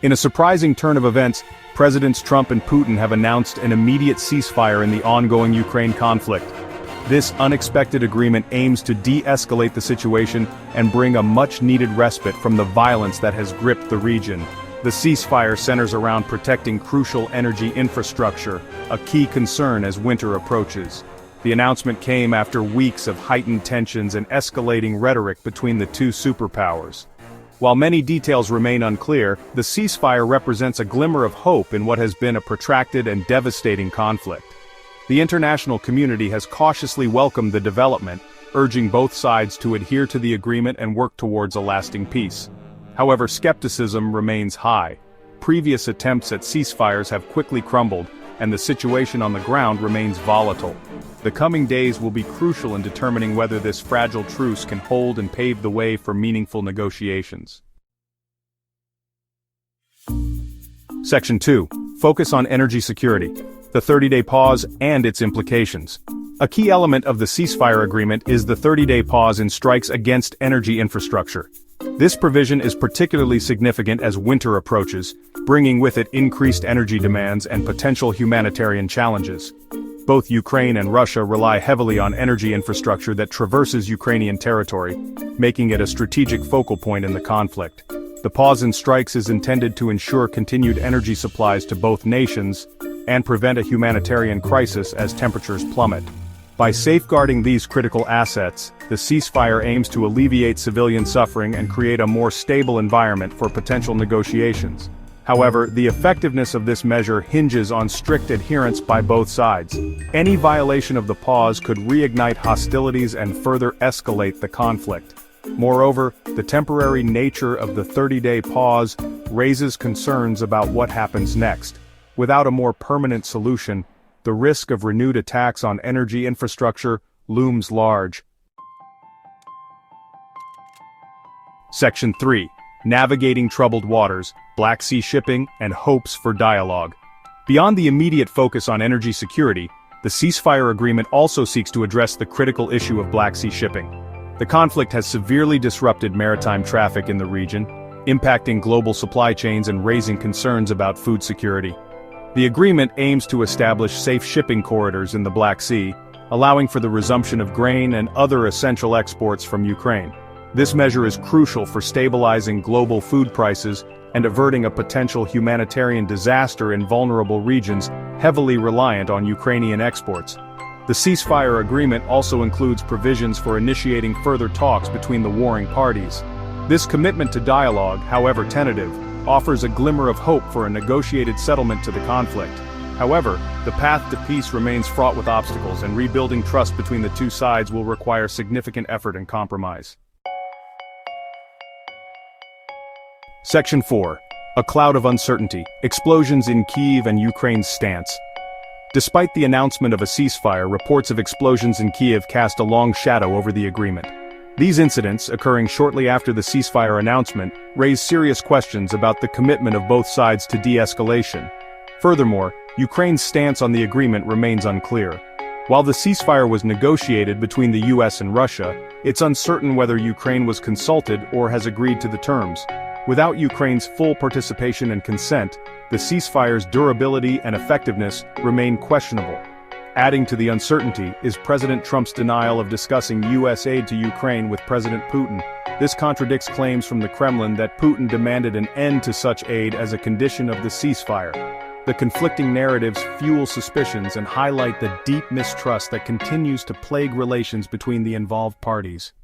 In a surprising turn of events, Presidents Trump and Putin have announced an immediate ceasefire in the ongoing Ukraine conflict. This unexpected agreement aims to de-escalate the situation and bring a much-needed respite from the violence that has gripped the region. The ceasefire centers around protecting crucial energy infrastructure, a key concern as winter approaches. The announcement came after weeks of heightened tensions and escalating rhetoric between the two superpowers. While many details remain unclear, the ceasefire represents a glimmer of hope in what has been a protracted and devastating conflict. The international community has cautiously welcomed the development, urging both sides to adhere to the agreement and work towards a lasting peace. However, skepticism remains high. Previous attempts at ceasefires have quickly crumbled, and the situation on the ground remains volatile. The coming days will be crucial in determining whether this fragile truce can hold and pave the way for meaningful negotiations. Section 2. Focus on energy security. The 30-day pause and its implications. A key element of the ceasefire agreement is the 30-day pause in strikes against energy infrastructure. This provision is particularly significant as winter approaches, bringing with it increased energy demands and potential humanitarian challenges. Both Ukraine and Russia rely heavily on energy infrastructure that traverses Ukrainian territory, making it a strategic focal point in the conflict. The pause in strikes is intended to ensure continued energy supplies to both nations and prevent a humanitarian crisis as temperatures plummet. By safeguarding these critical assets, the ceasefire aims to alleviate civilian suffering and create a more stable environment for potential negotiations. However, the effectiveness of this measure hinges on strict adherence by both sides. Any violation of the pause could reignite hostilities and further escalate the conflict. Moreover, the temporary nature of the 30-day pause raises concerns about what happens next. Without a more permanent solution, the risk of renewed attacks on energy infrastructure looms large. Section 3. Navigating troubled waters, Black Sea shipping, and hopes for dialogue. Beyond the immediate focus on energy security, the ceasefire agreement also seeks to address the critical issue of Black Sea shipping. The conflict has severely disrupted maritime traffic in the region, impacting global supply chains and raising concerns about food security. The agreement aims to establish safe shipping corridors in the Black Sea, allowing for the resumption of grain and other essential exports from Ukraine. This measure is crucial for stabilizing global food prices and averting a potential humanitarian disaster in vulnerable regions heavily reliant on Ukrainian exports. The ceasefire agreement also includes provisions for initiating further talks between the warring parties. This commitment to dialogue, however tentative, offers a glimmer of hope for a negotiated settlement to the conflict. However, the path to peace remains fraught with obstacles, and rebuilding trust between the two sides will require significant effort and compromise. Section 4. A cloud of uncertainty, explosions in Kyiv and Ukraine's stance. Despite the announcement of a ceasefire, reports of explosions in Kyiv cast a long shadow over the agreement. These incidents, occurring shortly after the ceasefire announcement, raise serious questions about the commitment of both sides to de-escalation. Furthermore, Ukraine's stance on the agreement remains unclear. While the ceasefire was negotiated between the US and Russia, it's uncertain whether Ukraine was consulted or has agreed to the terms. Without Ukraine's full participation and consent, the ceasefire's durability and effectiveness remain questionable. Adding to the uncertainty is President Trump's denial of discussing US aid to Ukraine with President Putin. This contradicts claims from the Kremlin that Putin demanded an end to such aid as a condition of the ceasefire. The conflicting narratives fuel suspicions and highlight the deep mistrust that continues to plague relations between the involved parties.